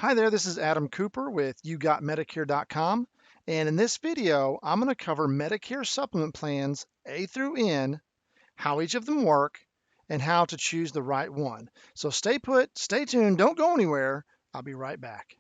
Hi there, this is Adam Cooper with YouGotMedicare.com, and in this video, I'm going to cover Medicare supplement plans A through N, how each of them work, and how to choose the right one. So stay put, stay tuned, don't go anywhere. I'll be right back.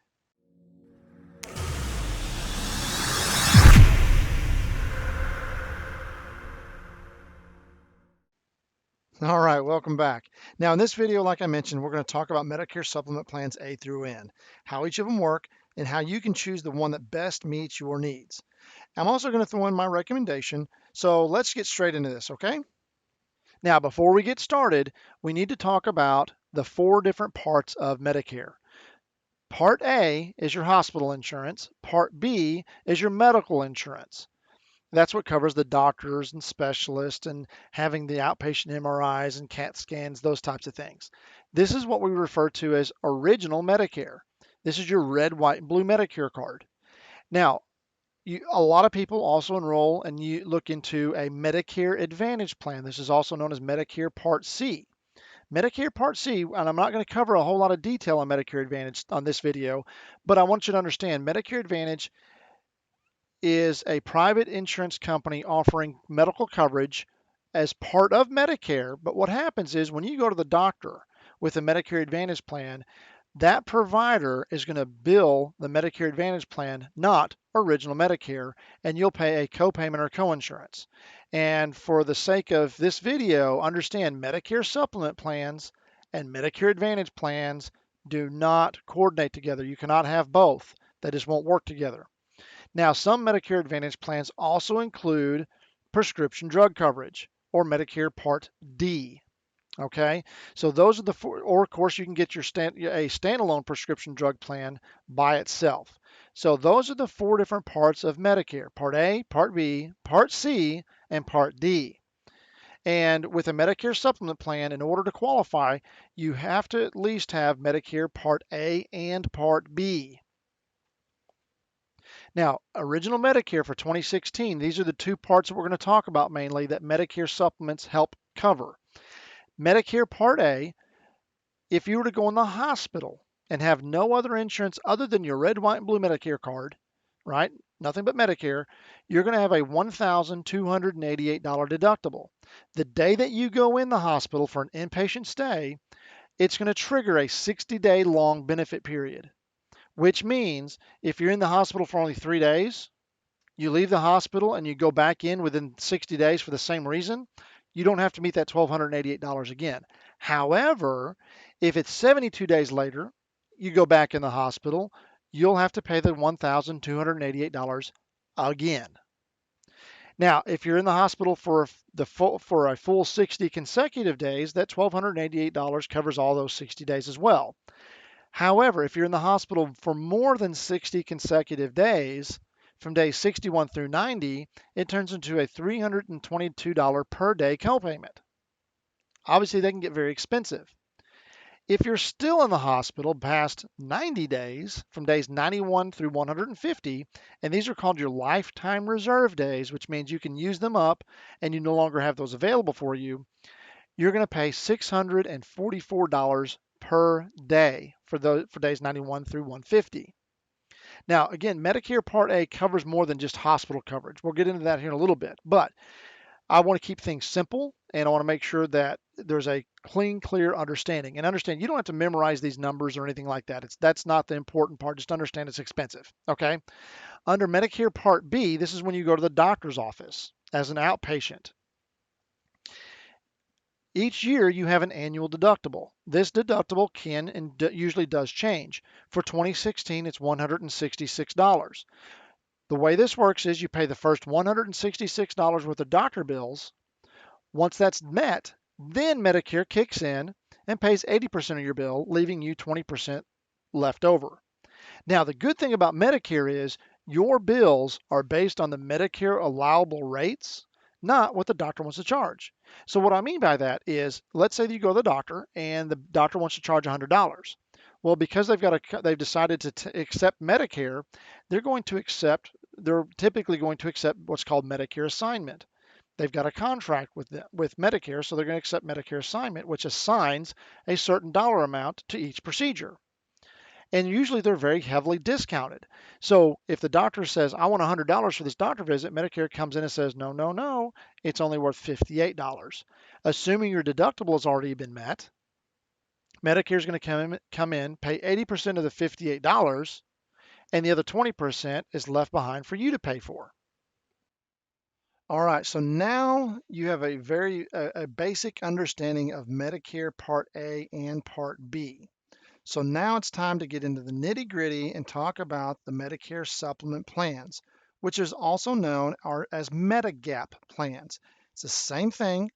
All right, welcome back. Now in this video, like I mentioned, we're going to talk about Medicare supplement plans A through N, how each of them work, and how you can choose the one that best meets your needs. I'm also going to throw in my recommendation. So let's get straight into this, okay? Now, before we get started, we need to talk about the four different parts of Medicare. Part A is your hospital insurance. Part B is your medical insurance. That's what covers the doctors and specialists and having the outpatient MRIs and CAT scans, those types of things. This is what we refer to as original Medicare. This is your red, white, and blue Medicare card. Now, a lot of people also enroll and you look into a Medicare Advantage plan. This is also known as Medicare Part C. Medicare Part C, and I'm not going to cover a whole lot of detail on Medicare Advantage on this video, but I want you to understand Medicare Advantage is a private insurance company offering medical coverage as part of Medicare. But what happens is when you go to the doctor with a Medicare Advantage plan, that provider is going to bill the Medicare Advantage plan, not original Medicare, and you'll pay a copayment or coinsurance. And for the sake of this video, understand Medicare supplement plans and Medicare Advantage plans do not coordinate together. You cannot have both. They just won't work together. Now, some Medicare Advantage plans also include prescription drug coverage or Medicare Part D. Okay, so those are the four, or of course you can get a standalone prescription drug plan by itself. So those are the four different parts of Medicare: Part A, Part B, Part C, and Part D. And with a Medicare supplement plan, in order to qualify, you have to at least have Medicare Part A and Part B. Now, original Medicare for 2016, these are the two parts that we're going to talk about mainly that Medicare supplements help cover. Medicare Part A, if you were to go in the hospital and have no other insurance other than your red, white, and blue Medicare card, right? Nothing but Medicare, you're going to have a $1,288 deductible. The day that you go in the hospital for an inpatient stay, it's going to trigger a 60-day long benefit period, which means if you're in the hospital for only 3 days, you leave the hospital and you go back in within 60 days for the same reason, you don't have to meet that $1,288 again. However, if it's 72 days later, you go back in the hospital, you'll have to pay the $1,288 again. Now, if you're in the hospital for a full 60 consecutive days, that $1,288 covers all those 60 days as well. However, if you're in the hospital for more than 60 consecutive days, from days 61 through 90, it turns into a $322 per day copayment. Obviously, they can get very expensive. If you're still in the hospital past 90 days, from days 91 through 150, and these are called your lifetime reserve days, which means you can use them up and you no longer have those available for you, you're going to pay $644 per day for days 91 through 150. Now, again, Medicare Part A covers more than just hospital coverage. We'll get into that here in a little bit, but I want to keep things simple and I want to make sure that there's a clean, clear understanding. And understand, you don't have to memorize these numbers or anything like that. That's not the important part. Just understand it's expensive. Okay. Under Medicare Part B, this is when you go to the doctor's office as an outpatient. Each year you have an annual deductible. This deductible can and usually does change. For 2016, it's $166. The way this works is you pay the first $166 worth of doctor bills. Once that's met, then Medicare kicks in and pays 80% of your bill, leaving you 20% left over. Now, the good thing about Medicare is your bills are based on the Medicare allowable rates, not what the doctor wants to charge. So what I mean by that is, let's say that you go to the doctor and the doctor wants to charge $100. Well, because they've decided to accept Medicare, they're typically going to accept what's called Medicare assignment. They've got a contract with Medicare, so they're going to accept Medicare assignment, which assigns a certain dollar amount to each procedure. And usually they're very heavily discounted. So if the doctor says, I want $100 for this doctor visit, Medicare comes in and says, no, no, no, it's only worth $58. Assuming your deductible has already been met, Medicare is going to come in, pay 80% of the $58, and the other 20% is left behind for you to pay for. All right, so now you have a basic understanding of Medicare Part A and Part B. So now it's time to get into the nitty gritty and talk about the Medicare supplement plans, which is also known as Medigap plans. It's the same thing,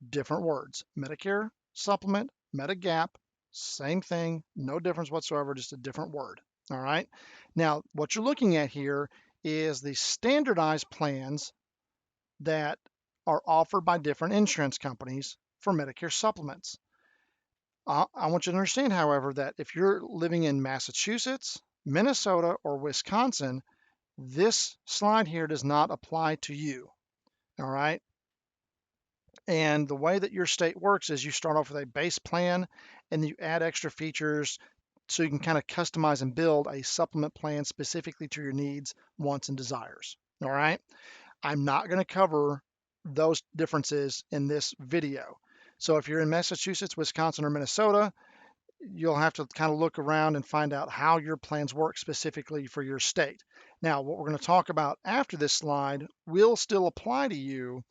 different words. Medicare supplement, Medigap, same thing, no difference whatsoever, just a different word. All right. Now, what you're looking at here is the standardized plans that are offered by different insurance companies for Medicare supplements. I want you to understand, however, that if you're living in Massachusetts, Minnesota, or Wisconsin, this slide here does not apply to you. All right. And the way that your state works is you start off with a base plan and you add extra features so you can kind of customize and build a supplement plan specifically to your needs, wants, and desires. All right. I'm not going to cover those differences in this video. So if you're in Massachusetts, Wisconsin, or Minnesota, you'll have to kind of look around and find out how your plans work specifically for your state. Now, what we're going to talk about after this slide will still apply to you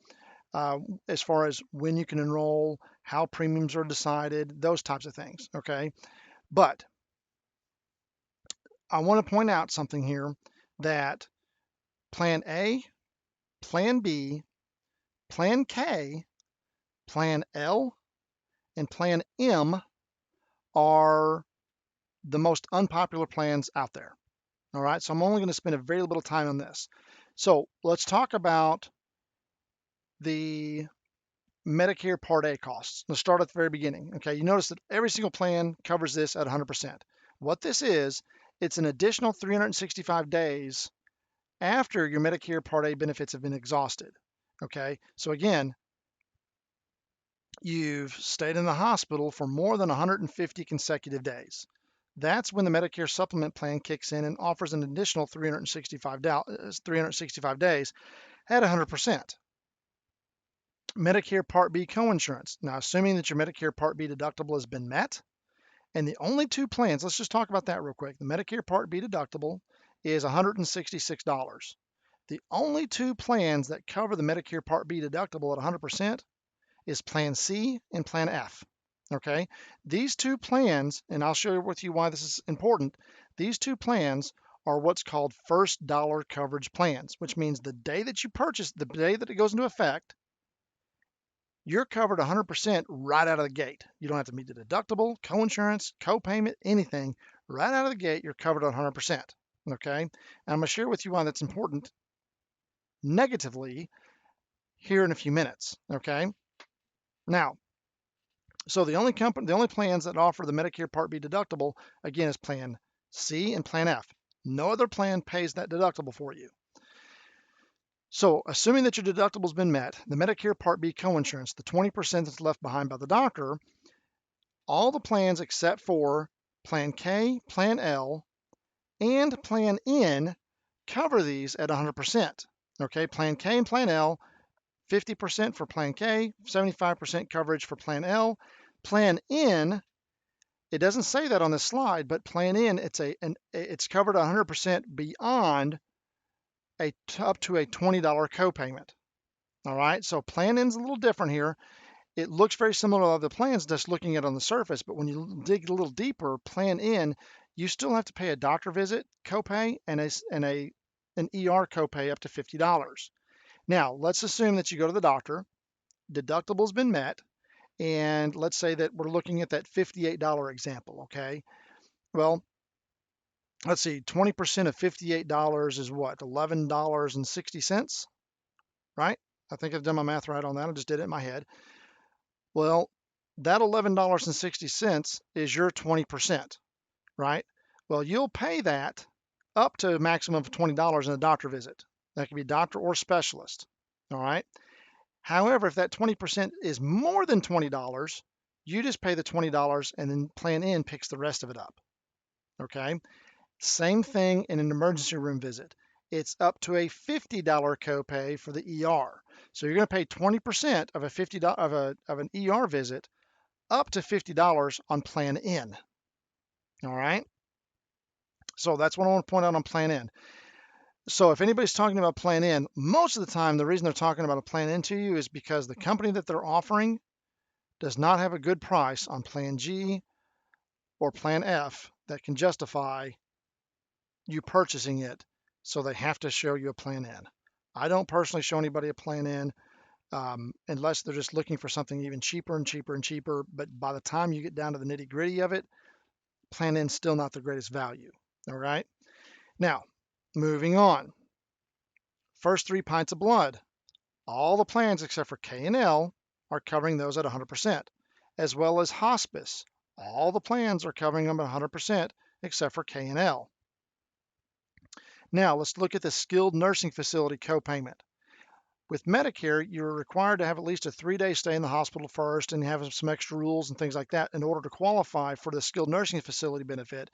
as far as when you can enroll, how premiums are decided, those types of things, okay? But I want to point out something here that Plan A, Plan B, Plan K, Plan L, and Plan M are the most unpopular plans out there. All right, so I'm only going to spend a very little time on this. So let's talk about the Medicare Part A costs. Let's start at the very beginning. Okay, you notice that every single plan covers this at 100%. What this is, it's an additional 365 days after your Medicare Part A benefits have been exhausted. Okay, so again, you've stayed in the hospital for more than 150 consecutive days. That's when the Medicare supplement plan kicks in and offers an additional 365 days at 100%. Medicare Part B coinsurance. Now, assuming that your Medicare Part B deductible has been met, and the only two plans, let's just talk about that real quick. The Medicare Part B deductible is $166. The only two plans that cover the Medicare Part B deductible at 100% is Plan C and Plan F. Okay, these two plans, and I'll share with you why this is important. These two plans are what's called first dollar coverage plans, which means the day that you purchase, the day that it goes into effect, you're covered 100% right out of the gate. You don't have to meet the deductible, coinsurance, co-payment, anything. Right out of the gate, you're covered 100%. Okay, and I'm going to share with you why that's important negatively here in a few minutes. Okay, now, so the only plans that offer the Medicare Part B deductible, again, is Plan C and Plan F. No other plan pays that deductible for you. So assuming that your deductible's been met, the Medicare Part B coinsurance, the 20% that's left behind by the doctor, all the plans except for Plan K, Plan L, and Plan N cover these at 100%. Okay, Plan K and Plan L, 50% for Plan K, 75% coverage for Plan L. Plan N, it doesn't say that on this slide, but Plan N, it's covered 100% beyond up to a $20 copayment. All right, so Plan N's a little different here. It looks very similar to other plans just looking at it on the surface, but when you dig a little deeper, Plan N, you still have to pay a doctor visit copay and an ER copay up to $50. Now, let's assume that you go to the doctor, deductible's been met, and let's say that we're looking at that $58 example, okay? Well, let's see, 20% of $58 is what, $11.60, right? I think I've done my math right on that. I just did it in my head. Well, that $11.60 is your 20%, right? Well, you'll pay that up to a maximum of $20 in a doctor visit. That can be doctor or specialist, all right? However, if that 20% is more than $20, you just pay the $20 and then Plan N picks the rest of it up. Okay. Same thing in an emergency room visit. It's up to a $50 copay for the ER. So you're going to pay 20% of a of an ER visit up to $50 on Plan N. All right. So that's what I want to point out on Plan N. So if anybody's talking about Plan N, most of the time the reason they're talking about a Plan N to you is because the company that they're offering does not have a good price on Plan G or Plan F that can justify you purchasing it. So they have to show you a Plan N. I don't personally show anybody a Plan N unless they're just looking for something even cheaper and cheaper and cheaper. But by the time you get down to the nitty gritty of it, Plan N's still not the greatest value. All right. Now, moving on. First 3 pints of blood. All the plans except for K and L are covering those at 100%, as well as hospice. All the plans are covering them at 100% except for K and L. Now, let's look at the skilled nursing facility copayment. With Medicare, you're required to have at least a 3-day stay in the hospital first and have some extra rules and things like that in order to qualify for the skilled nursing facility benefit.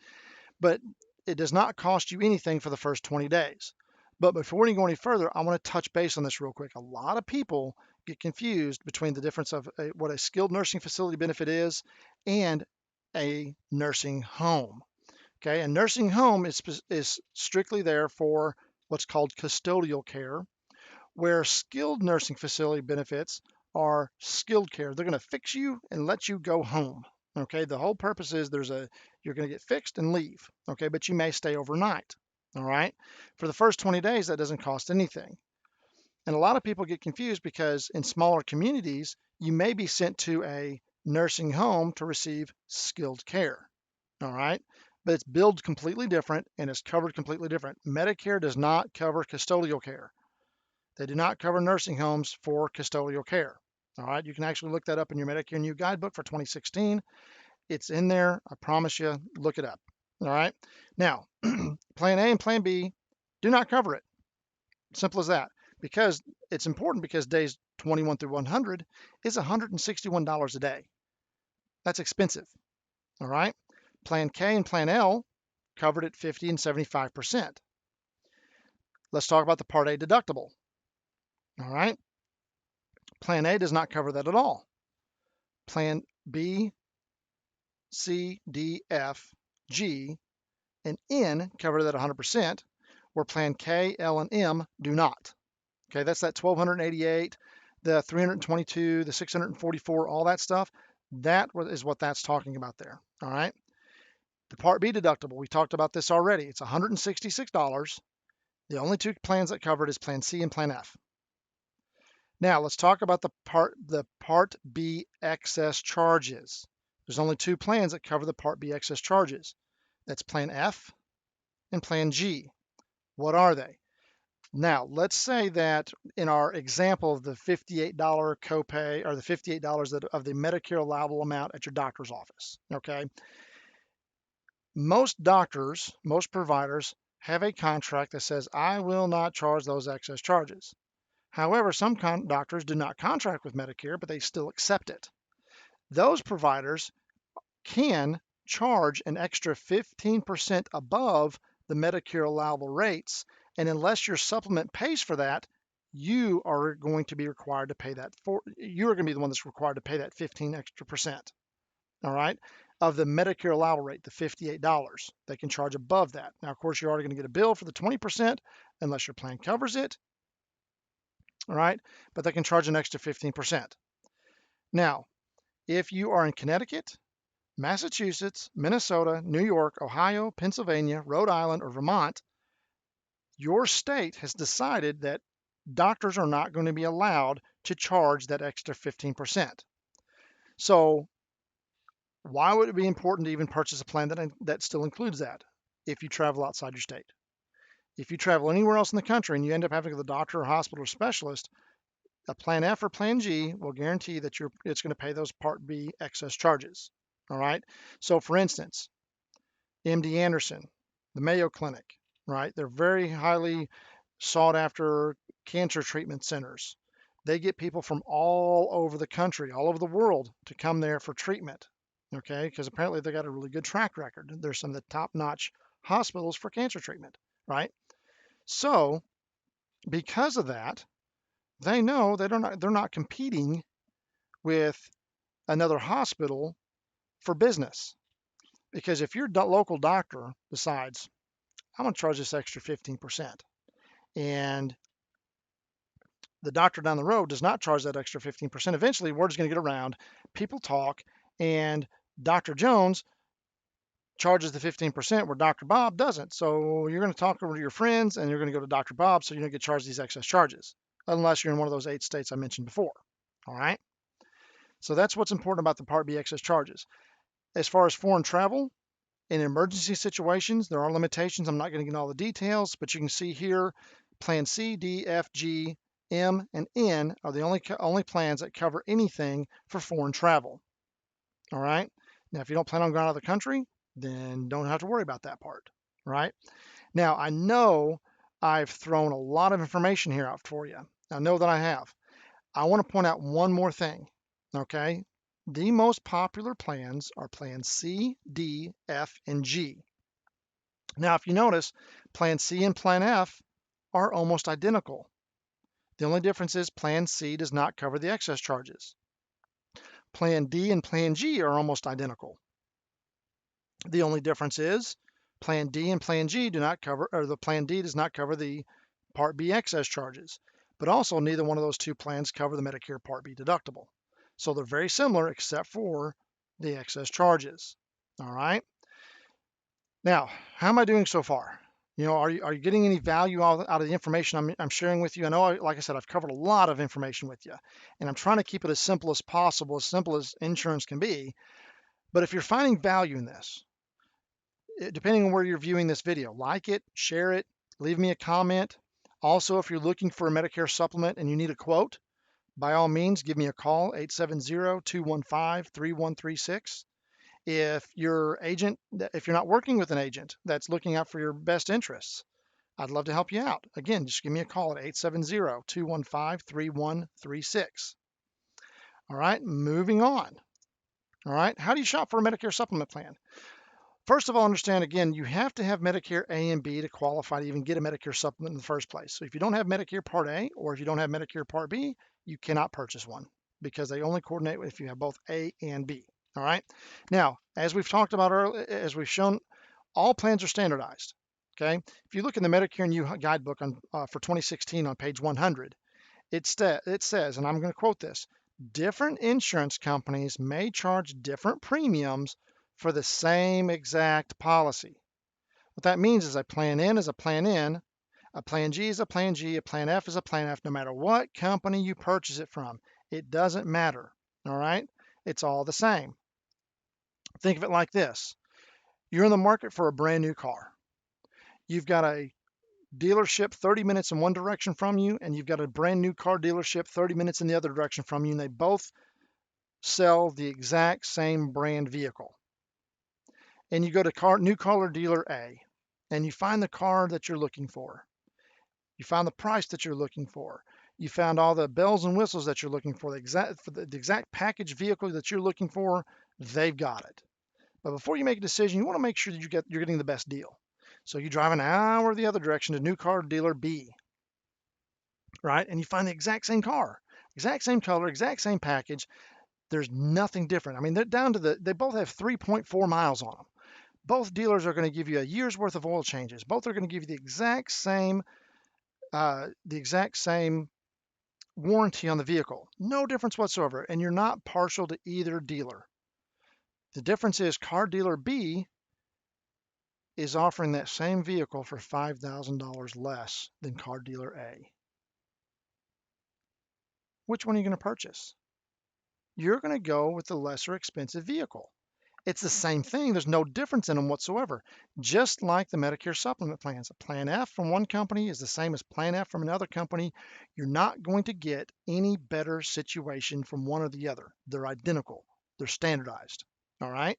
But it does not cost you anything for the first 20 days. But before we go any further, I want to touch base on this real quick. A lot of people get confused between the difference of what a skilled nursing facility benefit is and a nursing home. Okay, a nursing home is strictly there for what's called custodial care, where skilled nursing facility benefits are skilled care. They're going to fix you and let you go home. Okay, the whole purpose is you're going to get fixed and leave. Okay, but you may stay overnight. All right, for the first 20 days, that doesn't cost anything. And a lot of people get confused because in smaller communities, you may be sent to a nursing home to receive skilled care. All right, but it's billed completely different and it's covered completely different. Medicare does not cover custodial care. They do not cover nursing homes for custodial care. All right, you can actually look that up in your Medicare New Guidebook for 2016. It's in there. I promise you, look it up. All right. Now, Plan A and Plan B do not cover it. Simple as that. Because it's important because days 21 through 100 is $161 a day. That's expensive. All right. Plan K and Plan L covered at 50 and 75%. Let's talk about the Part A deductible. All right. Plan A does not cover that at all. Plan B, C, D, F, G, and N cover that 100%, where Plan K, L, and M do not. Okay, that's that 1,288, the 322, the 644, all that stuff. That is what that's talking about there. All right. The Part B deductible, we talked about this already. It's $166. The only two plans that cover it is Plan C and Plan F. Now let's talk about the Part B excess charges. There's only two plans that cover the Part B excess charges. That's Plan F and Plan G. What are they? Now, let's say that in our example of the $58 copay or the $58 of the Medicare allowable amount at your doctor's office, okay? Most doctors, most providers have a contract that says, I will not charge those excess charges. However, some doctors do not contract with Medicare, but they still accept it. Those providers can charge an extra 15% above the Medicare allowable rates, and unless your supplement pays for that, you are going to be required to pay that you're going to be the one that's required to pay that 15 extra percent. All right, of the Medicare allowable rate, the $58. They can charge above that. Now, of course, you're already going to get a bill for the 20% unless your plan covers it. All right, but they can charge an extra 15%. Now, if you are in Connecticut, Massachusetts, Minnesota, New York, Ohio, Pennsylvania, Rhode Island, or Vermont, your state has decided that doctors are not going to be allowed to charge that extra 15%. So why would it be important to even purchase a plan that still includes that if you travel outside your state? If you travel anywhere else in the country and you end up having to go to the doctor or hospital or specialist, a Plan F or Plan G will guarantee that it's going to pay those Part B excess charges. All right. So for instance, MD Anderson, the Mayo Clinic, right? They're very highly sought after cancer treatment centers. They get people from all over the country, all over the world to come there for treatment. okay? Because apparently they got a really good track record. They're some of the top-notch hospitals for cancer treatment, right? So because of that, they know they're not competing with another hospital for business. Because if your local doctor decides, I'm going to charge this extra 15%, and the doctor down the road does not charge that extra 15%, eventually word's going to get around, people talk, and Dr. Jones charges the 15% where Dr. Bob doesn't. So you're going to talk over to your friends and you're going to go to Dr. Bob so you don't get charged these excess charges, unless you're in one of those 8 states I mentioned before. All right. So that's what's important about the Part B excess charges. As far as foreign travel, in emergency situations, there are limitations. I'm not going to get into all the details, but you can see here, Plan C, D, F, G, M, and N are the only plans that cover anything for foreign travel. All right. Now, if you don't plan on going out of the country, then don't have to worry about that part. Right. Now, I know I've thrown a lot of information here out for you. I know that I have. I want to point out one more thing. Okay. The most popular plans are Plan C, D, F, and G. Now, if you notice, Plan C and Plan F are almost identical. The only difference is Plan C does not cover the excess charges. Plan D and Plan G are almost identical. The only difference is Plan D and Plan G do not cover, or the Plan D does not cover the Part B excess charges. But also, neither one of those two plans cover the Medicare Part B deductible. So they're very similar except for the excess charges. All right. Now, how am I doing so far? Are you getting any value out of the information I'm sharing with you? I know, like I said, I've covered a lot of information with you, and I'm trying to keep it as simple as possible, as simple as insurance can be. But if you're finding value in this, depending on where you're viewing this video, like it, share it, leave me a comment. Also, if you're looking for a Medicare supplement and you need a quote, by all means, give me a call, 870-215-3136. If if you're not working with an agent that's looking out for your best interests, I'd love to help you out. Again, just give me a call at 870-215-3136. All right, moving on. All right, how do you shop for a Medicare supplement plan? First of all, understand again, you have to have Medicare A and B to qualify to even get a Medicare supplement in the first place. So if you don't have Medicare Part A or if you don't have Medicare Part B, you cannot purchase one because they only coordinate if you have both A and B. All right. Now, as we've talked about earlier, as we've shown, all plans are standardized. Okay. If you look in the Medicare New Guidebook for 2016 on page 100, it says, and I'm going to quote this, different insurance companies may charge different premiums for the same exact policy. What that means is a Plan N is a Plan N, a Plan G is a Plan G, a Plan F is a Plan F, no matter what company you purchase it from. It doesn't matter. All right. It's all the same. Think of it like this. You're in the market for a brand new car. You've got a dealership 30 minutes in one direction from you, and you've got a brand new car dealership 30 minutes in the other direction from you, and they both sell the exact same brand vehicle. And you go to new car dealer A, and you find the car that you're looking for. You find the price that you're looking for. You found all the bells and whistles that you're looking for, the exact package vehicle that you're looking for. They've got it. But before you make a decision, you want to make sure that you're getting the best deal. So you drive an hour the other direction to new car dealer B, right? And you find the exact same car, exact same color, exact same package. There's nothing different. I mean, they're down to they both have 3.4 miles on them. Both dealers are going to give you a year's worth of oil changes. Both are going to give you the exact same warranty on the vehicle. No difference whatsoever. And you're not partial to either dealer. The difference is car dealer B is offering that same vehicle for $5,000 less than car dealer A. Which one are you going to purchase? You're going to go with the lesser expensive vehicle. It's the same thing. There's no difference in them whatsoever. Just like the Medicare supplement plans. A Plan F from one company is the same as Plan F from another company. You're not going to get any better situation from one or the other. They're identical. They're standardized. All right.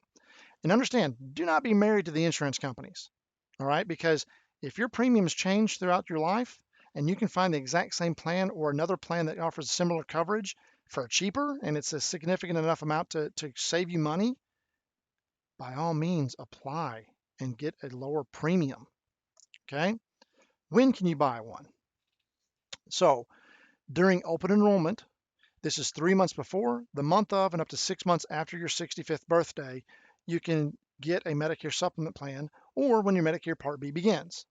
And understand, do not be married to the insurance companies. All right. Because if your premiums change throughout your life and you can find the exact same plan or another plan that offers similar coverage for cheaper and it's a significant enough amount to save you money, by all means apply and get a lower premium. Okay. When can you buy one? So during open enrollment, this is 3 months before, the month of, and up to 6 months after your 65th birthday, you can get a Medicare supplement plan, or when your Medicare Part B begins.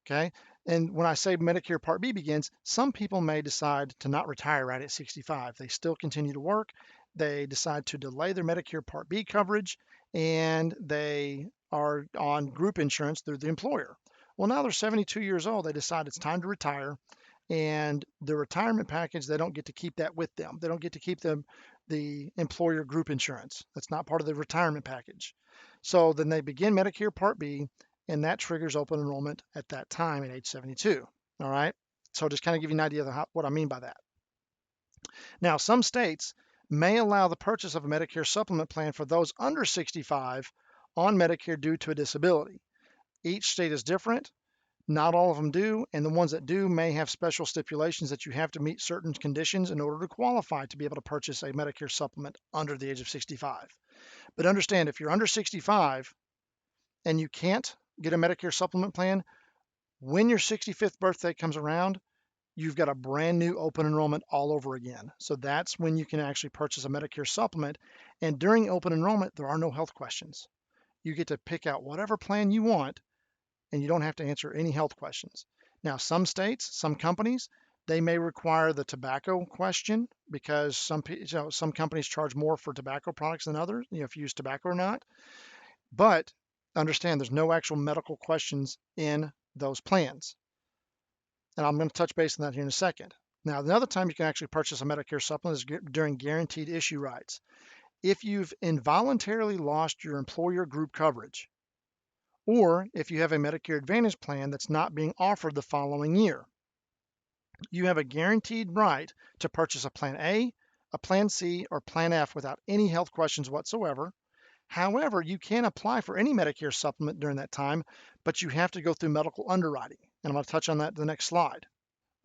Okay. And when I say Medicare Part B begins, some people may decide to not retire right at 65. They still continue to work. They decide to delay their Medicare Part B coverage, and they are on group insurance through the employer. Well, now they're 72 years old. They decide it's time to retire, and the retirement package, they don't get to keep that with them. They don't get to keep the employer group insurance. That's not part of the retirement package. So then they begin Medicare Part B, and that triggers open enrollment at that time at age 72. All right. So just kind of give you an idea of what I mean by that. Now, some states may allow the purchase of a Medicare supplement plan for those under 65 on Medicare due to a disability. Each state is different. Not all of them do, and the ones that do may have special stipulations that you have to meet certain conditions in order to qualify to be able to purchase a Medicare supplement under the age of 65. But understand, if you're under 65 and you can't get a Medicare supplement plan, when your 65th birthday comes around, you've got a brand new open enrollment all over again. So that's when you can actually purchase a Medicare supplement. And during open enrollment, there are no health questions. You get to pick out whatever plan you want, and you don't have to answer any health questions. Now, some states, some companies, they may require the tobacco question because some companies charge more for tobacco products than others, if you use tobacco or not. But understand there's no actual medical questions in those plans. And I'm going to touch base on that here in a second. Now, another time you can actually purchase a Medicare supplement is during guaranteed issue rights. If you've involuntarily lost your employer group coverage, or if you have a Medicare Advantage plan that's not being offered the following year, you have a guaranteed right to purchase a Plan A, a Plan C, or Plan F without any health questions whatsoever. However, you can apply for any Medicare supplement during that time, but you have to go through medical underwriting. And I'm going to touch on that in the next slide.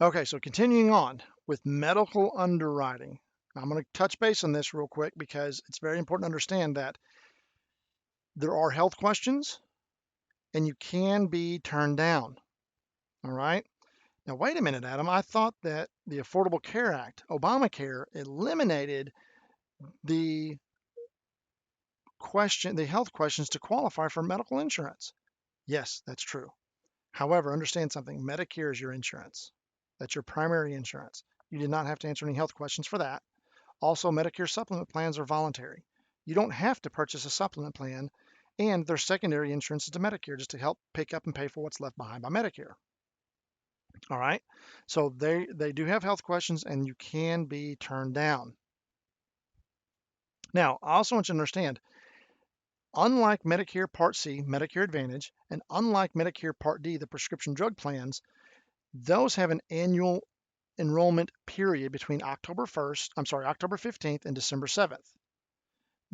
Okay, so continuing on with medical underwriting. I'm going to touch base on this real quick because it's very important to understand that there are health questions and you can be turned down. All right. Now, wait a minute, Adam. I thought that the Affordable Care Act, Obamacare, eliminated the health questions to qualify for medical insurance. Yes, that's true. However, understand something. Medicare is your insurance. That's your primary insurance. You did not have to answer any health questions for that. Also, Medicare supplement plans are voluntary. You don't have to purchase a supplement plan, and their secondary insurance is to Medicare just to help pick up and pay for what's left behind by Medicare. All right. So they do have health questions, and you can be turned down. Now, I also want you to understand, unlike Medicare Part C, Medicare Advantage, and unlike Medicare Part D, the prescription drug plans, those have an annual enrollment period between October 15th and December 7th.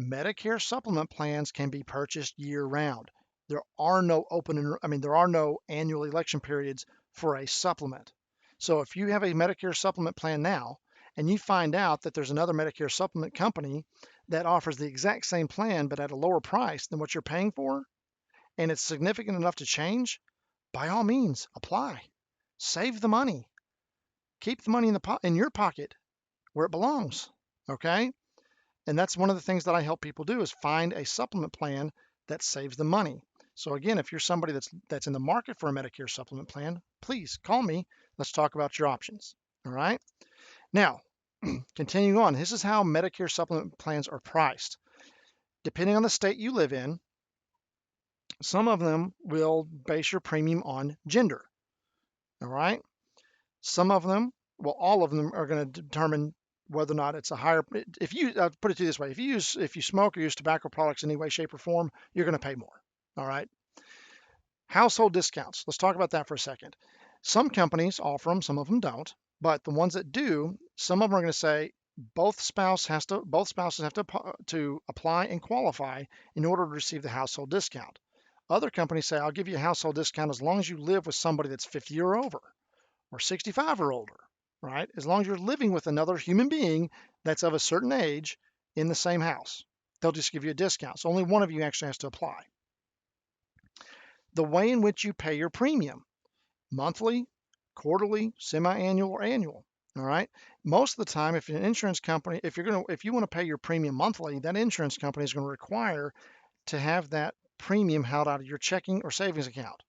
Medicare supplement plans can be purchased year-round. There are no annual election periods for a supplement. So if you have a Medicare supplement plan now and you find out that there's another Medicare supplement company that offers the exact same plan but at a lower price than what you're paying for, and it's significant enough to change, by all means, apply. Save the money. Keep the money in your pocket where it belongs. Okay? And that's one of the things that I help people do is find a supplement plan that saves them money. So again, if you're somebody that's in the market for a Medicare supplement plan, please call me. Let's talk about your options. All right. Now, continuing on, this is how Medicare supplement plans are priced. Depending on the state you live in, some of them will base your premium on gender. All right. Some of them, well, all of them are going to determine whether or not it's a higher. If you put it to you this way, if you smoke or use tobacco products in any way, shape, or form, you're going to pay more. All right. Household discounts. Let's talk about that for a second. Some companies offer them, some of them don't. But the ones that do, some of them are going to say both spouses have to apply and qualify in order to receive the household discount. Other companies say, I'll give you a household discount as long as you live with somebody that's 50 or over, or 65 or older, right? As long as you're living with another human being that's of a certain age in the same house. They'll just give you a discount. So only one of you actually has to apply. The way in which you pay your premium, monthly, quarterly, semi-annual, or annual. All right. Most of the time, if an insurance company, if you want to pay your premium monthly, that insurance company is going to require to have that premium held out of your checking or savings account,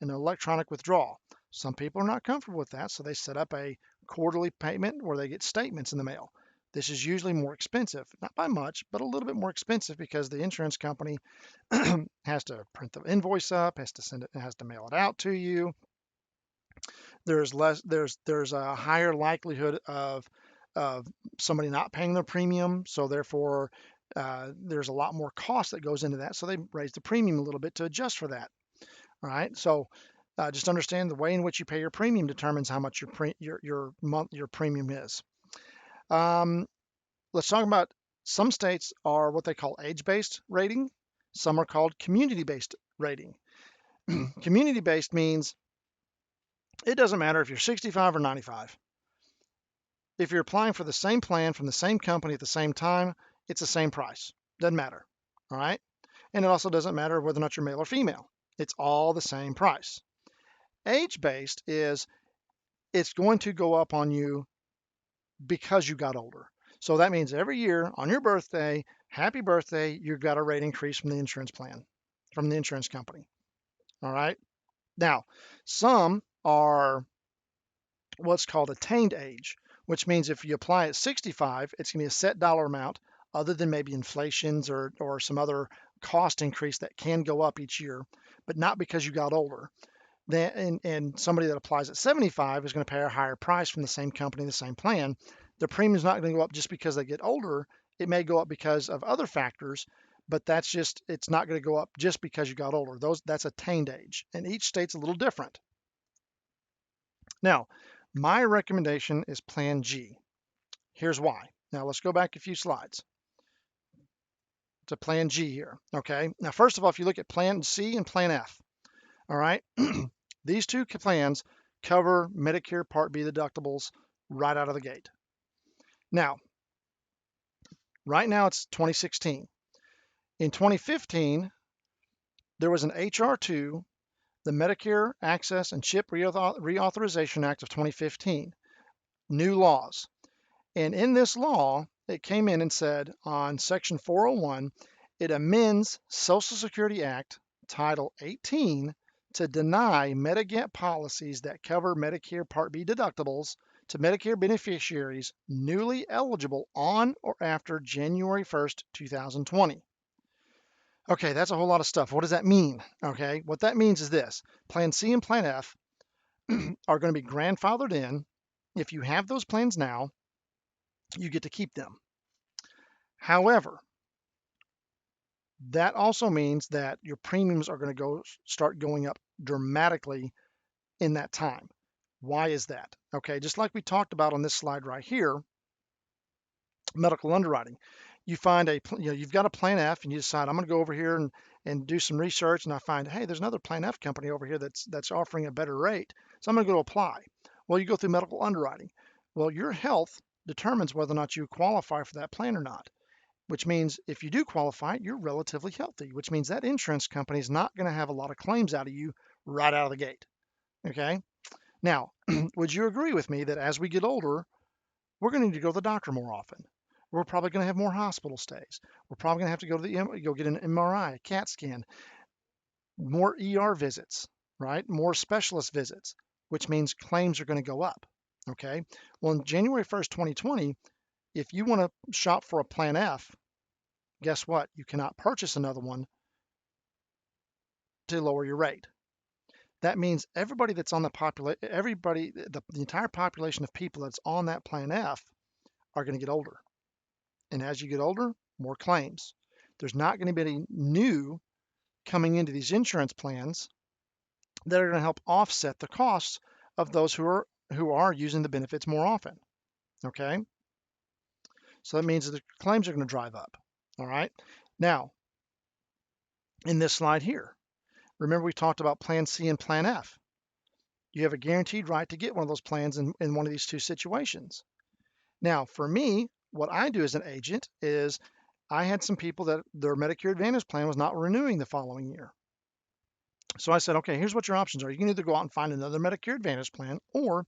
an electronic withdrawal. Some people are not comfortable with that, so they set up a quarterly payment where they get statements in the mail. This is usually more expensive, not by much, but a little bit more expensive because the insurance company has to print the invoice up, has to send it, has to mail it out to you. There's a higher likelihood of somebody not paying their premium, so therefore there's a lot more cost that goes into that. So they raise the premium a little bit to adjust for that. All right. So just understand the way in which you pay your premium determines how much your premium is. Let's talk about some states are what they call age-based rating. Some are called community-based rating. Community-based means it doesn't matter if you're 65 or 95. If you're applying for the same plan from the same company at the same time, it's the same price. Doesn't matter. All right. And it also doesn't matter whether or not you're male or female. It's all the same price. Age-based is it's going to go up on you because you got older. So that means every year on your birthday, happy birthday, you've got a rate increase from the insurance plan, from the insurance company. All right. Now, some are what's called attained age, which means if you apply at 65, it's going to be a set dollar amount other than maybe inflations or some other cost increase that can go up each year, but not because you got older. Then, and somebody that applies at 75 is going to pay a higher price from the same company, the same plan. The premium is not going to go up just because they get older. It may go up because of other factors, but it's not going to go up just because you got older. That's attained age, and each state's a little different. Now, my recommendation is Plan G. Here's why. Now, let's go back a few slides to Plan G here. Okay. Now, first of all, if you look at Plan C and Plan F, all right, these two plans cover Medicare Part B deductibles right out of the gate. Now, right now it's 2016. In 2015, there was an HR2, the Medicare Access and Chip Reauthorization Act of 2015, new laws. And in this law, it came in and said on Section 401, it amends Social Security Act Title 18 to deny Medigap policies that cover Medicare Part B deductibles to Medicare beneficiaries newly eligible on or after January 1st, 2020. Okay, that's a whole lot of stuff. What does that mean? Okay, what that means is this. Plan C and Plan F are going to be grandfathered in. If you have those plans now, you get to keep them. However, that also means that your premiums are going to start going up dramatically in that time. Why is that? Okay, just like we talked about on this slide right here, medical underwriting. You find you've got a Plan F and you decide I'm going to go over here and do some research, and I find, hey, there's another Plan F company over here that's offering a better rate, so I'm going to go apply. Well, you go through medical underwriting. Well, your health determines whether or not you qualify for that plan or not, which means if you do qualify, you're relatively healthy, which means that insurance company is not going to have a lot of claims out of you right out of the gate. Okay. Now, would you agree with me that as we get older, we're going to need to go to the doctor more often? We're probably going to have more hospital stays. We're probably going to have to go get an MRI, a CAT scan, more ER visits, right? More specialist visits, which means claims are going to go up. Okay. Well, on January 1st, 2020, if you want to shop for a Plan F, guess what? You cannot purchase another one to lower your rate. That means everybody that's on the entire population of people that's on that Plan F are going to get older. And as you get older, more claims. There's not going to be any new coming into these insurance plans that are going to help offset the costs of those who are using the benefits more often. Okay? So that means that the claims are going to drive up. All right? Now, in this slide here, remember we talked about Plan C and Plan F. You have a guaranteed right to get one of those plans in one of these two situations. Now, for me, what I do as an agent is I had some people that their Medicare Advantage plan was not renewing the following year. So I said, okay, here's what your options are. You can either go out and find another Medicare Advantage plan, or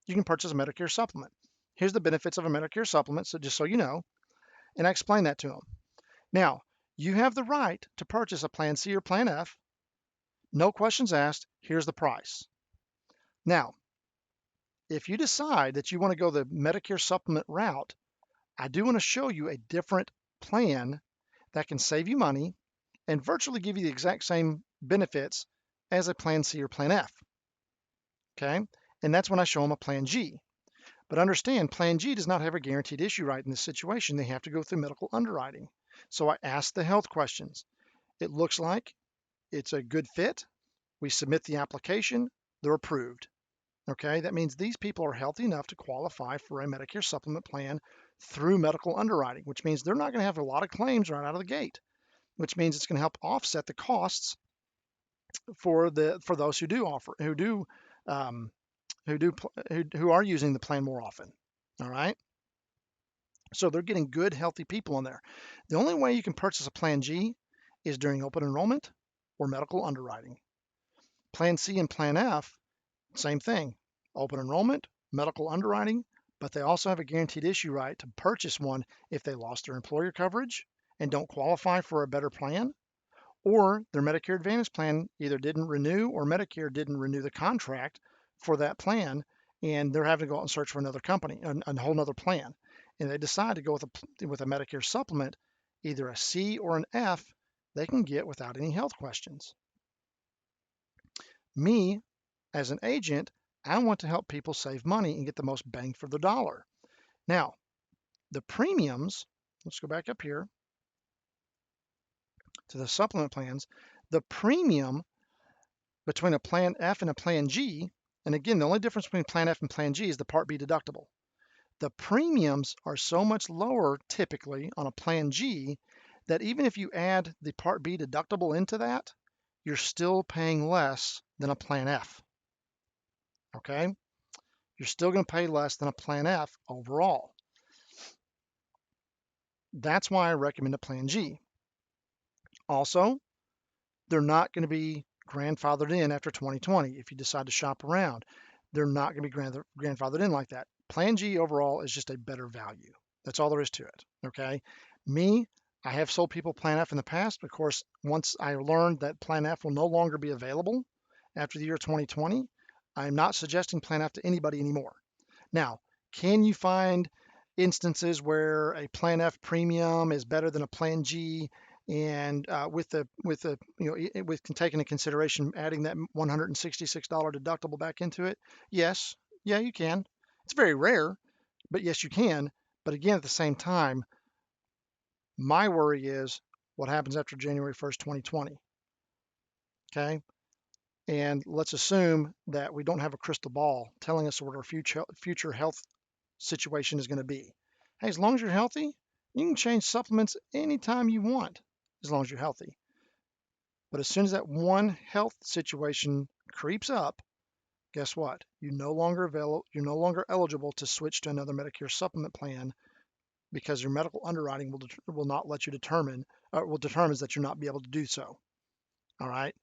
you can purchase a Medicare supplement. Here's the benefits of a Medicare supplement, so just so you know. And I explained that to them. Now, you have the right to purchase a Plan C or Plan F. No questions asked. Here's the price. Now, if you decide that you want to go the Medicare supplement route, I do want to show you a different plan that can save you money and virtually give you the exact same benefits as a Plan C or Plan F. Okay? And that's when I show them a Plan G. But understand, Plan G does not have a guaranteed issue right in this situation. They have to go through medical underwriting. So I ask the health questions. It looks like it's a good fit. We submit the application. They're approved. Okay, that means these people are healthy enough to qualify for a Medicare supplement plan through medical underwriting, which means they're not going to have a lot of claims right out of the gate, which means it's going to help offset the costs for those who do offer who are using the plan more often. All right. So they're getting good, healthy people in there. The only way you can purchase a Plan G is during open enrollment or medical underwriting. Plan C and Plan F, same thing, open enrollment, medical underwriting, but they also have a guaranteed issue right to purchase one if they lost their employer coverage and don't qualify for a better plan, or their Medicare Advantage plan either didn't renew or Medicare didn't renew the contract for that plan, and they're having to go out and search for another company, a whole nother plan, and they decide to go with a Medicare supplement, either a C or an F, they can get without any health questions. Me, as an agent, I want to help people save money and get the most bang for the dollar. Now, the premiums, let's go back up here to the supplement plans. The premium between a Plan F and a Plan G, and again, the only difference between Plan F and Plan G is the Part B deductible. The premiums are so much lower typically on a Plan G that even if you add the Part B deductible into that, you're still paying less than a Plan F. Okay? You're still going to pay less than a Plan F overall. That's why I recommend a Plan G. Also, they're not going to be grandfathered in after 2020 if you decide to shop around. They're not going to be grandfathered in like that. Plan G overall is just a better value. That's all there is to it. Okay. Me, I have sold people Plan F in the past. Of course, once I learned that Plan F will no longer be available after the year 2020, I'm not suggesting Plan F to anybody anymore. Now, can you find instances where a Plan F premium is better than a Plan G? And with taking into consideration adding that $166 deductible back into it, yes, yeah, you can. It's very rare, but yes, you can. But again, at the same time, my worry is what happens after January 1st, 2020. Okay, and let's assume that we don't have a crystal ball telling us what our future health situation is going to be. Hey, as long as you're healthy, you can change supplements anytime you want, as long as you're healthy. But as soon as that one health situation creeps up, guess what? You're no longer eligible to switch to another Medicare supplement plan because your medical underwriting will not let you determines that you'll not be able to do so. All right.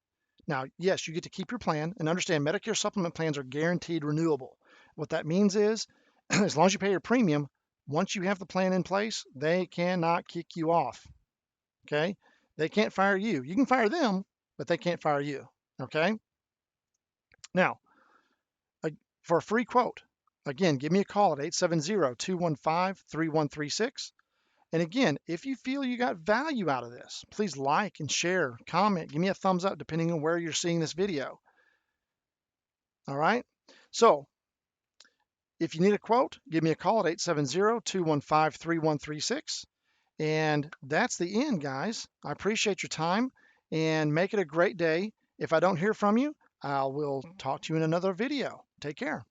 Now, yes, you get to keep your plan, and understand Medicare supplement plans are guaranteed renewable. What that means is, as long as you pay your premium, once you have the plan in place, they cannot kick you off. Okay? They can't fire you. You can fire them, but they can't fire you. Okay? Now, for a free quote, again, give me a call at 870-215-3136. And again, if you feel you got value out of this, please like and share, comment, give me a thumbs up depending on where you're seeing this video. All right? So, if you need a quote, give me a call at 870-215-3136. And that's the end, guys. I appreciate your time and make it a great day. If I don't hear from you, I will talk to you in another video. Take care.